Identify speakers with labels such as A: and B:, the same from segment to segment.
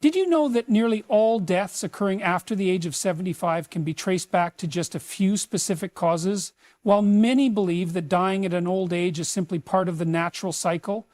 A: Did you know that nearly all deaths occurring after the age of 75 can be traced back to just a few specific causes? While many believe that dying at an old age is simply part of the natural cycle,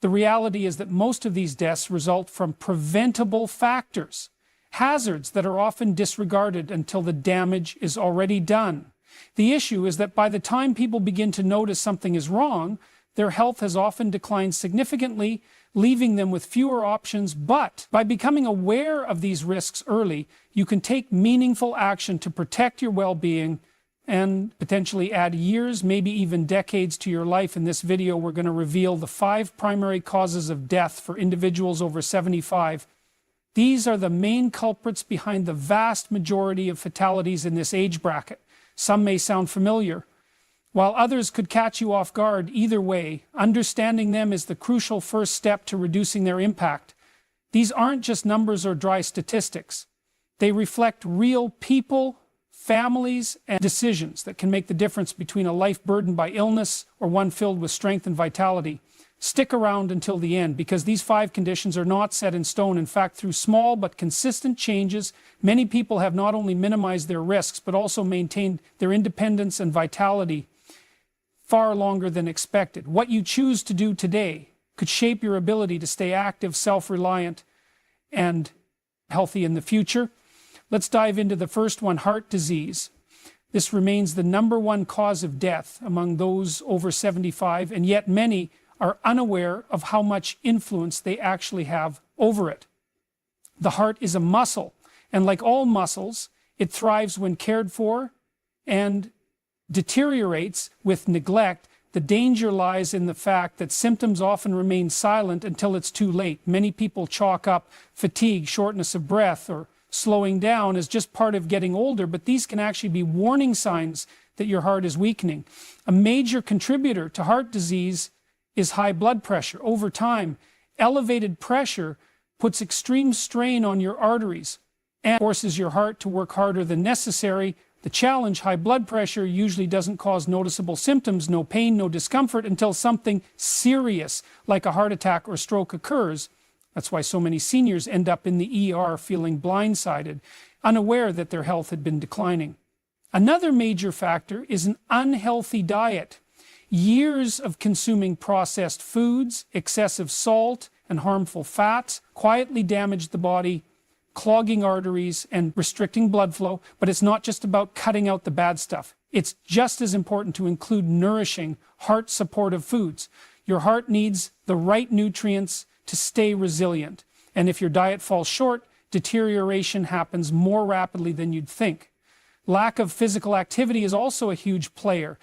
A: the reality is that most of these deaths result from preventable factors, hazards that are often disregarded until the damage is already done. The issue is that by the time people begin to notice something is wrong, their health has often declined significantly, leaving them with fewer options. But by becoming aware of these risks early, you can take meaningful action to protect your well-being and potentially add years, maybe even decades to your life. In this video, we're going to reveal the 5 primary causes of death for individuals over 75. These are the main culprits behind the vast majority of fatalities in this age bracket. Some may sound familiar, while others could catch you off guard. Either way, understanding them is the crucial first step to reducing their impact. These aren't just numbers or dry statistics. They reflect real people, families, and decisions that can make the difference between a life burdened by illness or one filled with strength and vitality. Stick around until the end, because these 5 conditions are not set in stone. In fact, through small but consistent changes, many people have not only minimized their risks, but also maintained their independence and vitality far longer than expected. What you choose to do today could shape your ability to stay active, self-reliant, and healthy in the future. Let's dive into the first one, heart disease. This remains the #1 cause of death among those over 75, and yet many are unaware of how much influence they actually have over it. The heart is a muscle, and like all muscles, it thrives when cared for and deteriorates with neglect. The danger lies in the fact that symptoms often remain silent until it's too late. Many people chalk up fatigue, shortness of breath, or slowing down as just part of getting older, but these can actually be warning signs that your heart is weakening. A major contributor to heart disease is high blood pressure. Over time, elevated pressure puts extreme strain on your arteries and forces your heart to work harder than necessary. The challenge: high blood pressure usually doesn't cause noticeable symptoms, no pain, no discomfort, until something serious like a heart attack or stroke occurs. That's why so many seniors end up in the ER feeling blindsided, unaware that their health had been declining. Another major factor is an unhealthy diet. Years of consuming processed foods, excessive salt, and harmful fats quietly damage the body, clogging arteries and restricting blood flow. But it's not just about cutting out the bad stuff. It's just as important to include nourishing, heart-supportive foods. Your heart needs the right nutrients to stay resilient. And if your diet falls short, deterioration happens more rapidly than you'd think. Lack of physical activity is also a huge player.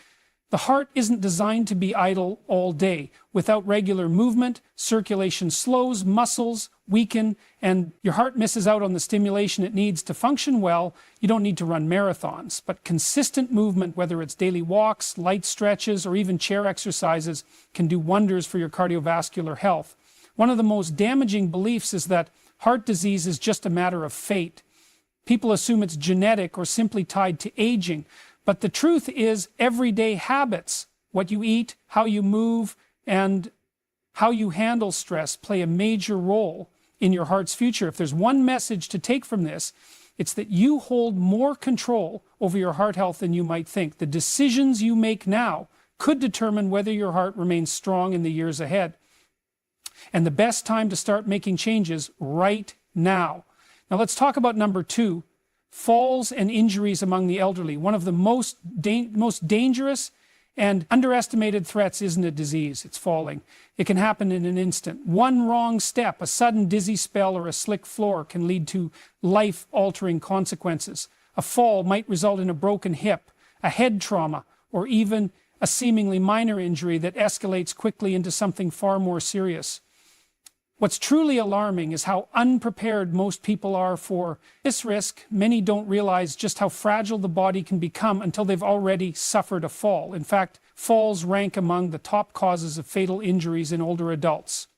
A: The heart isn't designed to be idle all day. Without regular movement, circulation slows, muscles weaken, and your heart misses out on the stimulation it needs to function well. You don't need to run marathons, but consistent movement, whether it's daily walks, light stretches, or even chair exercises, can do wonders for your cardiovascular health. One of the most damaging beliefs is that heart disease is just a matter of fate. People assume it's genetic or simply tied to aging. But the truth is, everyday habits, what you eat, how you move, and how you handle stress play a major role in your heart's future. If there's one message to take from this, it's that you hold more control over your heart health than you might think. The decisions you make now could determine whether your heart remains strong in the years ahead. And the best time to start making changes right now. Now let's talk about #2. Falls and injuries among the elderly. One of the most dangerous and underestimated threats isn't a disease, it's falling. It can happen in an instant. One wrong step, a sudden dizzy spell, or a slick floor can lead to life-altering consequences. A fall might result in a broken hip, a head trauma, or even a seemingly minor injury that escalates quickly into something far more serious. What's truly alarming is how unprepared most people are for this risk. Many don't realize just how fragile the body can become until they've already suffered a fall. In fact, falls rank among the top causes of fatal injuries in older adults.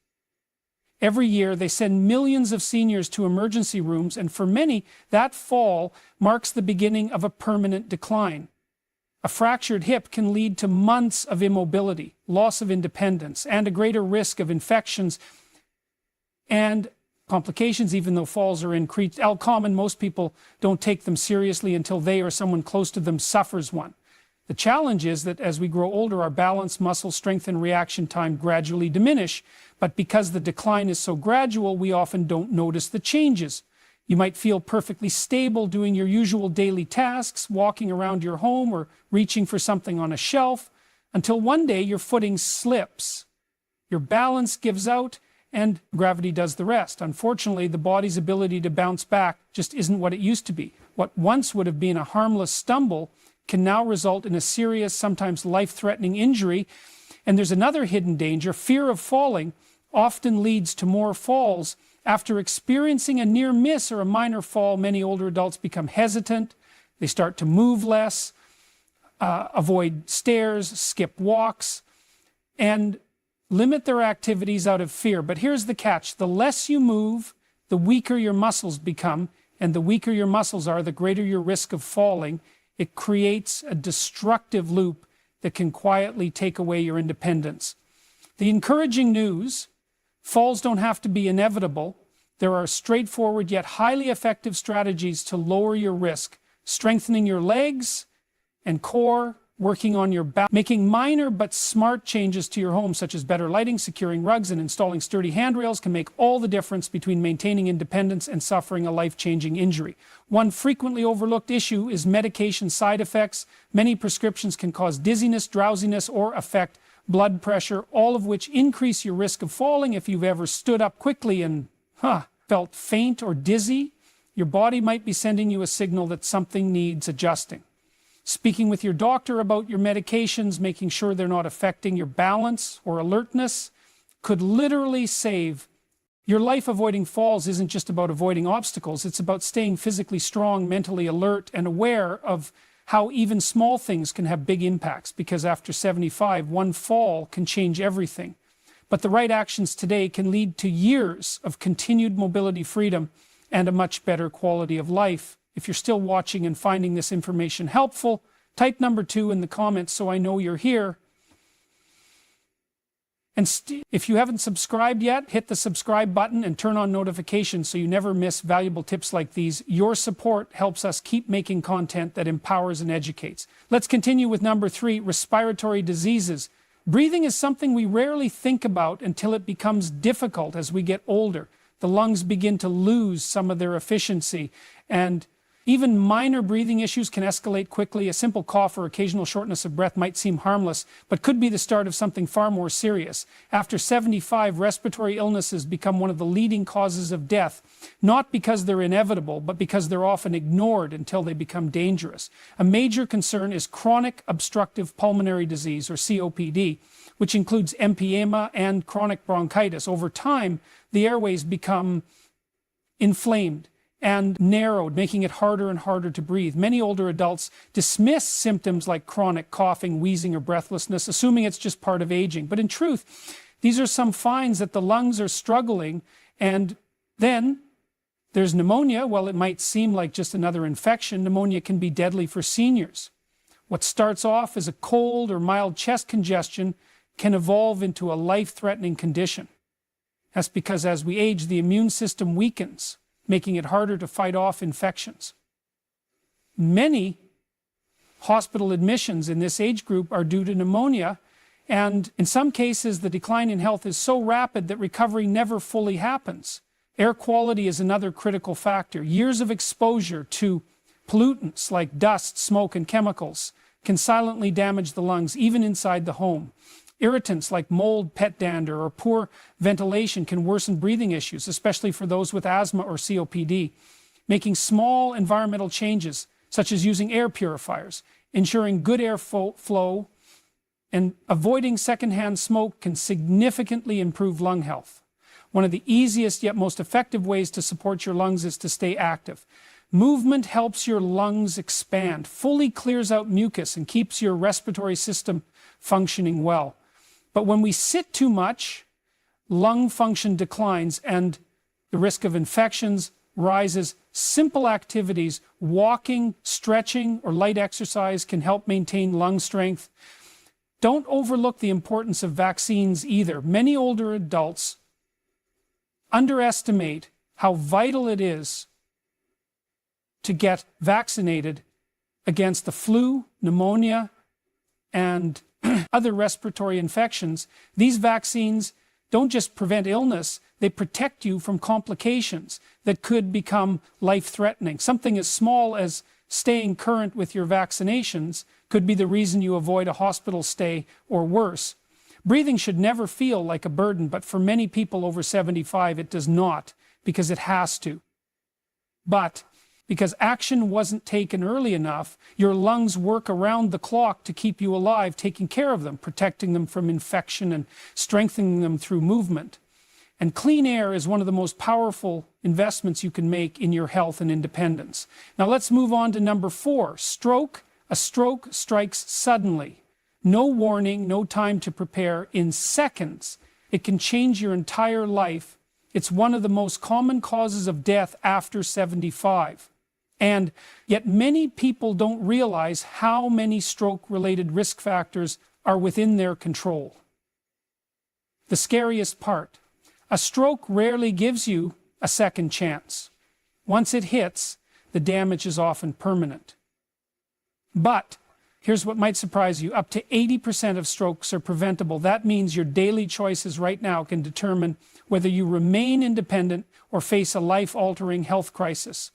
A: Every year, they send millions of seniors to emergency rooms, and for many, that fall marks the beginning of a permanent decline. A fractured hip can lead to months of immobility, loss of independence, and a greater risk of infections and complications, even though falls are increased. Common, most people don't take them seriously until they or someone close to them suffers one. The challenge is that as we grow older, our balance, muscle strength, and reaction time gradually diminish. But because the decline is so gradual, we often don't notice the changes. You might feel perfectly stable doing your usual daily tasks, walking around your home or reaching for something on a shelf, until one day your footing slips. Your balance gives out and gravity does the rest. Unfortunately, the body's ability to bounce back just isn't what it used to be. What once would have been a harmless stumble can now result in a serious, sometimes life-threatening injury. And there's another hidden danger. Fear of falling often leads to more falls. After experiencing a near miss or a minor fall, many older adults become hesitant. They start to move less, avoid stairs, skip walks, and limit their activities out of fear. But here's the catch. The less you move, the weaker your muscles become, and the weaker your muscles are, the greater your risk of falling. It creates a destructive loop that can quietly take away your independence. The encouraging news: falls don't have to be inevitable. There are straightforward yet highly effective strategies to lower your risk. Strengthening your legs and core, working on your back, making minor but smart changes to your home, such as better lighting, securing rugs, and installing sturdy handrails, can make all the difference between maintaining independence and suffering a life-changing injury. One frequently overlooked issue is medication side effects. Many prescriptions can cause dizziness, drowsiness, or affect blood pressure, all of which increase your risk of falling. If you've ever stood up quickly and felt faint or dizzy, your body might be sending you a signal that something needs adjusting. Speaking with your doctor about your medications, making sure they're not affecting your balance or alertness, could literally save your life. Avoiding falls isn't just about avoiding obstacles. It's about staying physically strong, mentally alert, and aware of how even small things can have big impacts, because after 75, one fall can change everything. But the right actions today can lead to years of continued mobility freedom and a much better quality of life. If you're still watching and finding this information helpful, type number 2 in the comments so I know you're here. And if you haven't subscribed yet, hit the subscribe button and turn on notifications so you never miss valuable tips like these. Your support helps us keep making content that empowers and educates. Let's continue with number 3, respiratory diseases. Breathing is something we rarely think about until it becomes difficult as we get older. The lungs begin to lose some of their efficiency, and even minor breathing issues can escalate quickly. A simple cough or occasional shortness of breath might seem harmless, but could be the start of something far more serious. After 75, respiratory illnesses become one of the leading causes of death, not because they're inevitable, but because they're often ignored until they become dangerous. A major concern is chronic obstructive pulmonary disease, or COPD, which includes emphysema and chronic bronchitis. Over time, the airways become inflamed and narrowed, making it harder and harder to breathe. Many older adults dismiss symptoms like chronic coughing, wheezing, or breathlessness, assuming it's just part of aging. But in truth, these are some signs that the lungs are struggling. And then there's pneumonia. Well, it might seem like just another infection. Pneumonia can be deadly for seniors. What starts off as a cold or mild chest congestion can evolve into a life-threatening condition. That's because as we age, the immune system weakens, making it harder to fight off infections. Many hospital admissions in this age group are due to pneumonia, and in some cases the decline in health is so rapid that recovery never fully happens. Air quality is another critical factor. Years of exposure to pollutants like dust, smoke, and chemicals can silently damage the lungs, even inside the home. Irritants like mold, pet dander, or poor ventilation can worsen breathing issues, especially for those with asthma or COPD. Making small environmental changes, such as using air purifiers, ensuring good air flow, and avoiding secondhand smoke can significantly improve lung health. One of the easiest yet most effective ways to support your lungs is to stay active. Movement helps your lungs expand, fully clears out mucus, and keeps your respiratory system functioning well. But when we sit too much, lung function declines and the risk of infections rises. Simple activities, walking, stretching, or light exercise can help maintain lung strength. Don't overlook the importance of vaccines either. Many older adults underestimate how vital it is to get vaccinated against the flu, pneumonia, and other respiratory infections. These vaccines don't just prevent illness, they protect you from complications that could become life-threatening. Something as small as staying current with your vaccinations could be the reason you avoid a hospital stay or worse. Breathing should never feel like a burden, but for many people over 75, it does not, because it has to. But because action wasn't taken early enough, your lungs work around the clock to keep you alive, taking care of them, protecting them from infection and strengthening them through movement. And clean air is one of the most powerful investments you can make in your health and independence. Now let's move on to number 4, stroke. A stroke strikes suddenly. No warning, no time to prepare. In seconds, it can change your entire life. It's one of the most common causes of death after 75. And yet many people don't realize how many stroke-related risk factors are within their control. The scariest part, a stroke rarely gives you a second chance. Once it hits, the damage is often permanent. But here's what might surprise you. Up to 80% of strokes are preventable. That means your daily choices right now can determine whether you remain independent or face a life-altering health crisis.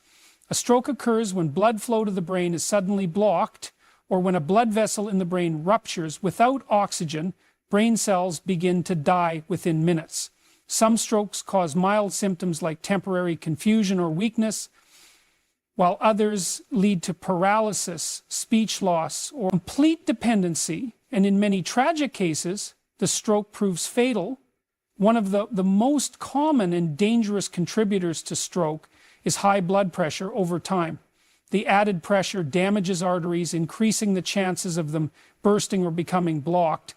A: A stroke occurs when blood flow to the brain is suddenly blocked, or when a blood vessel in the brain ruptures. Without oxygen, brain cells begin to die within minutes. Some strokes cause mild symptoms like temporary confusion or weakness, while others lead to paralysis, speech loss, or complete dependency. And in many tragic cases, the stroke proves fatal. One of the most common and dangerous contributors to stroke is high blood pressure over time. The added pressure damages arteries, increasing the chances of them bursting or becoming blocked.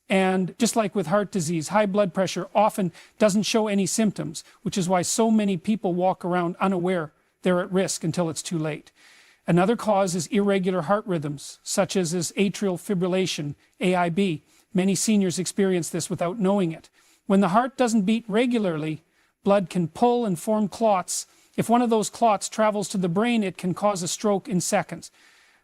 A: And just like with heart disease, high blood pressure often doesn't show any symptoms, which is why so many people walk around unaware they're at risk until it's too late. Another cause is irregular heart rhythms, such as atrial fibrillation, AIB. Many seniors experience this without knowing it. When the heart doesn't beat regularly, blood can pull and form clots. If one of those clots travels to the brain, it can cause a stroke in seconds.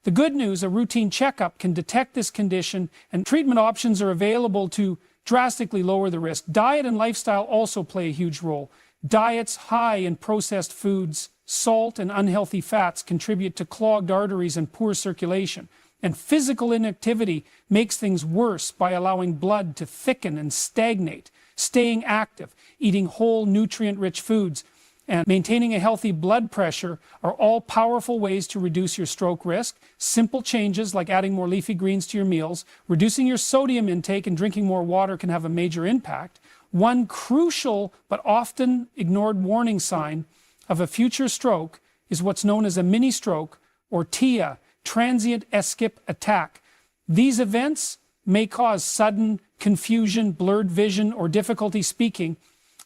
A: The good news, a routine checkup can detect this condition, and treatment options are available to drastically lower the risk. Diet and lifestyle also play a huge role. Diets high in processed foods, salt, and unhealthy fats contribute to clogged arteries and poor circulation. And physical inactivity makes things worse by allowing blood to thicken and stagnate. Staying active, eating whole, nutrient-rich foods, and maintaining a healthy blood pressure are all powerful ways to reduce your stroke risk. Simple changes like adding more leafy greens to your meals, reducing your sodium intake, and drinking more water can have a major impact. One crucial but often ignored warning sign of a future stroke is what's known as a mini stroke, or TIA, transient ischemic attack. These events may cause sudden confusion, blurred vision, or difficulty speaking.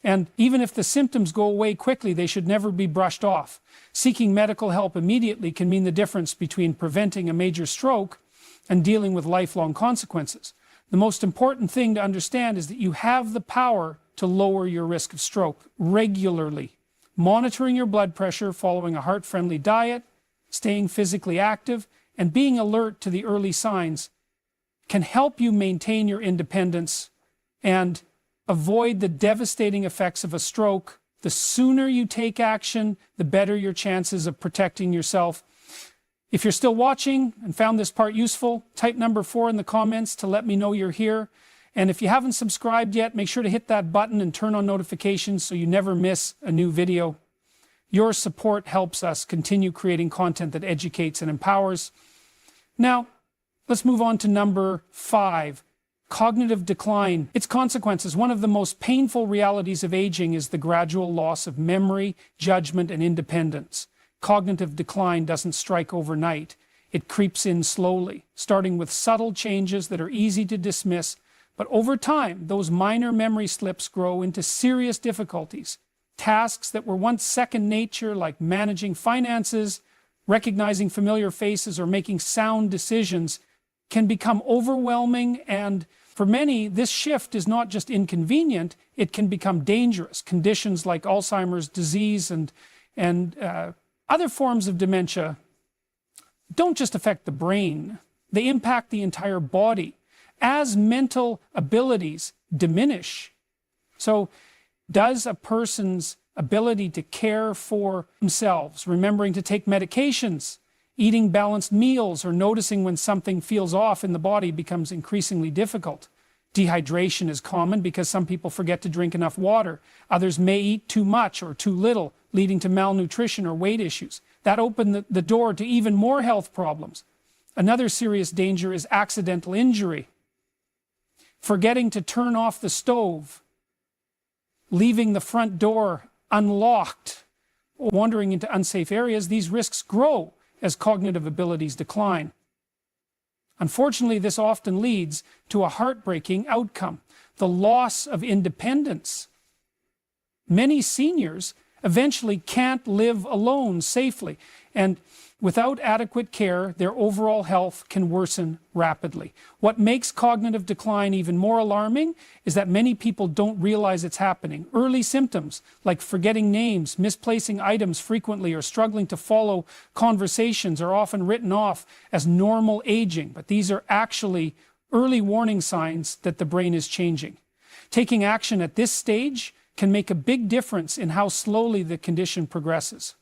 A: And even if the symptoms go away quickly, they should never be brushed off. Seeking medical help immediately can mean the difference between preventing a major stroke and dealing with lifelong consequences. The most important thing to understand is that you have the power to lower your risk of stroke regularly. Monitoring your blood pressure, following a heart-friendly diet, staying physically active, and being alert to the early signs can help you maintain your independence and avoid the devastating effects of a stroke. The sooner you take action, the better your chances of protecting yourself. If you're still watching and found this part useful, type number 4 in the comments to let me know you're here. And if you haven't subscribed yet, make sure to hit that button and turn on notifications so you never miss a new video. Your support helps us continue creating content that educates and empowers. Now, let's move on to number 5. Cognitive decline, its consequences. One of the most painful realities of aging is the gradual loss of memory, judgment, and independence. Cognitive decline doesn't strike overnight. It creeps in slowly, starting with subtle changes that are easy to dismiss. But over time, those minor memory slips grow into serious difficulties. Tasks that were once second nature, like managing finances, recognizing familiar faces, or making sound decisions, can become overwhelming and For many, this shift is not just inconvenient, it can become dangerous. Conditions like Alzheimer's disease and other forms of dementia don't just affect the brain, they impact the entire body. As mental abilities diminish, so does a person's ability to care for themselves, remembering to take medications, eating balanced meals, or noticing when something feels off in the body becomes increasingly difficult. Dehydration is common because some people forget to drink enough water. Others may eat too much or too little, leading to malnutrition or weight issues. That opened the door to even more health problems. Another serious danger is accidental injury. Forgetting to turn off the stove, leaving the front door unlocked, or wandering into unsafe areas, these risks grow as cognitive abilities decline. Unfortunately, this often leads to a heartbreaking outcome, the loss of independence. Many seniors eventually can't live alone safely, and without adequate care, their overall health can worsen rapidly. What makes cognitive decline even more alarming is that many people don't realize it's happening. Early symptoms, like forgetting names, misplacing items frequently, or struggling to follow conversations, are often written off as normal aging, but these are actually early warning signs that the brain is changing. Taking action at this stage can make a big difference in how slowly the condition progresses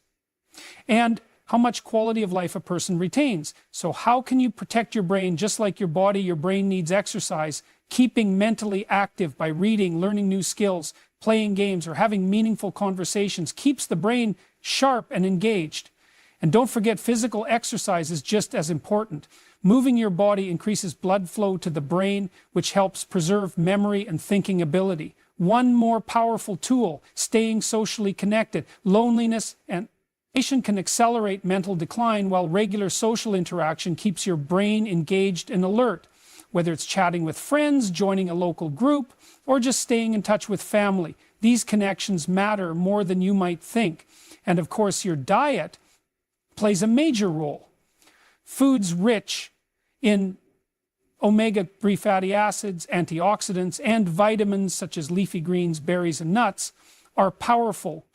A: and how much quality of life a person retains. So how can you protect your brain? Just like your body, your brain needs exercise. Keeping mentally active by reading, learning new skills, playing games, or having meaningful conversations keeps the brain sharp and engaged. And don't forget, physical exercise is just as important. Moving your body increases blood flow to the brain, which helps preserve memory and thinking ability. One more powerful tool, staying socially connected. Loneliness and isolation can accelerate mental decline, while regular social interaction keeps your brain engaged and alert. Whether it's chatting with friends, joining a local group, or just staying in touch with family, these connections matter more than you might think. And of course, your diet plays a major role. Foods rich in omega-3 fatty acids, antioxidants, and vitamins such as leafy greens, berries, and nuts are powerful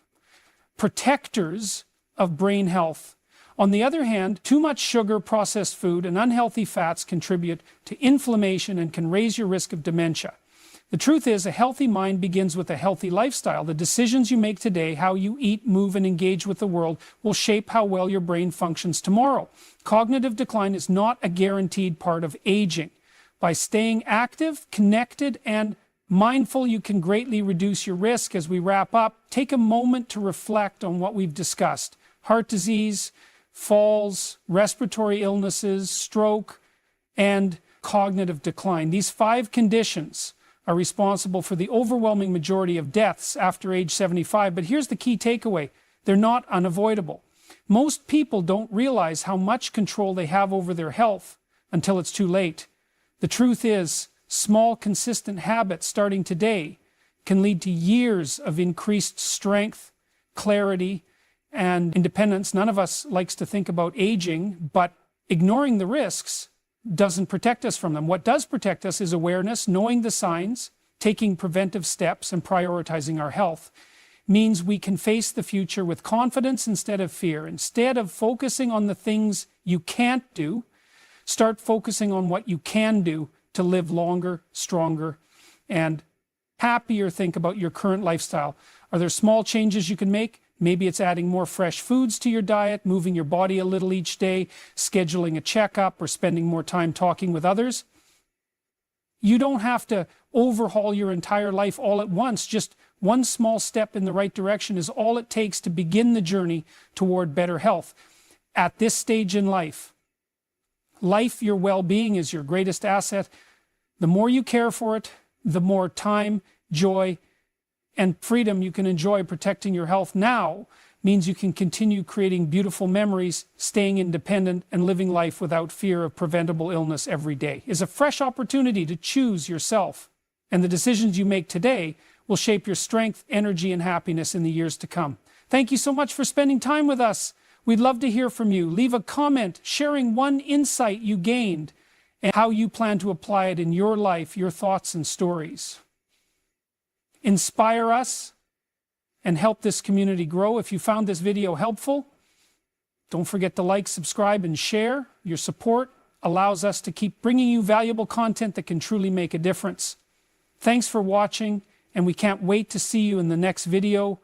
A: protectors of brain health. On the other hand, too much sugar, processed food, and unhealthy fats contribute to inflammation and can raise your risk of dementia. The truth is, a healthy mind begins with a healthy lifestyle. The decisions you make today, how you eat, move, and engage with the world, will shape how well your brain functions tomorrow. Cognitive decline is not a guaranteed part of aging. By staying active, connected, and mindful, you can greatly reduce your risk. As we wrap up, take a moment to reflect on what we've discussed. Heart disease, falls, respiratory illnesses, stroke, and cognitive decline. These 5 conditions are responsible for the overwhelming majority of deaths after age 75. But here's the key takeaway: they're not unavoidable. Most people don't realize how much control they have over their health until it's too late. The truth is, small, consistent habits starting today can lead to years of increased strength, clarity, and independence. None of us likes to think about aging, but ignoring the risks doesn't protect us from them. What does protect us is awareness, knowing the signs, taking preventive steps, and prioritizing our health. Means we can face the future with confidence instead of fear. Instead of focusing on the things you can't do, start focusing on what you can do to live longer, stronger, and happier. Think about your current lifestyle. Are there small changes you can make? Maybe it's adding more fresh foods to your diet, moving your body a little each day, scheduling a checkup, or spending more time talking with others. You don't have to overhaul your entire life all at once. Just one small step in the right direction is all it takes to begin the journey toward better health. At this stage in life, your well-being is your greatest asset. The more you care for it, the more time, joy, and freedom you can enjoy. Protecting your health now means you can continue creating beautiful memories, staying independent, and living life without fear of preventable illness every day. It's a fresh opportunity to choose yourself, and the decisions you make today will shape your strength, energy, and happiness in the years to come. Thank you so much for spending time with us. We'd love to hear from you. Leave a comment sharing one insight you gained, and how you plan to apply it in your life, your thoughts and stories. Inspire us and help this community grow. If you found this video helpful, don't forget to like, subscribe, and share. Your support allows us to keep bringing you valuable content that can truly make a difference. Thanks for watching, and we can't wait to see you in the next video.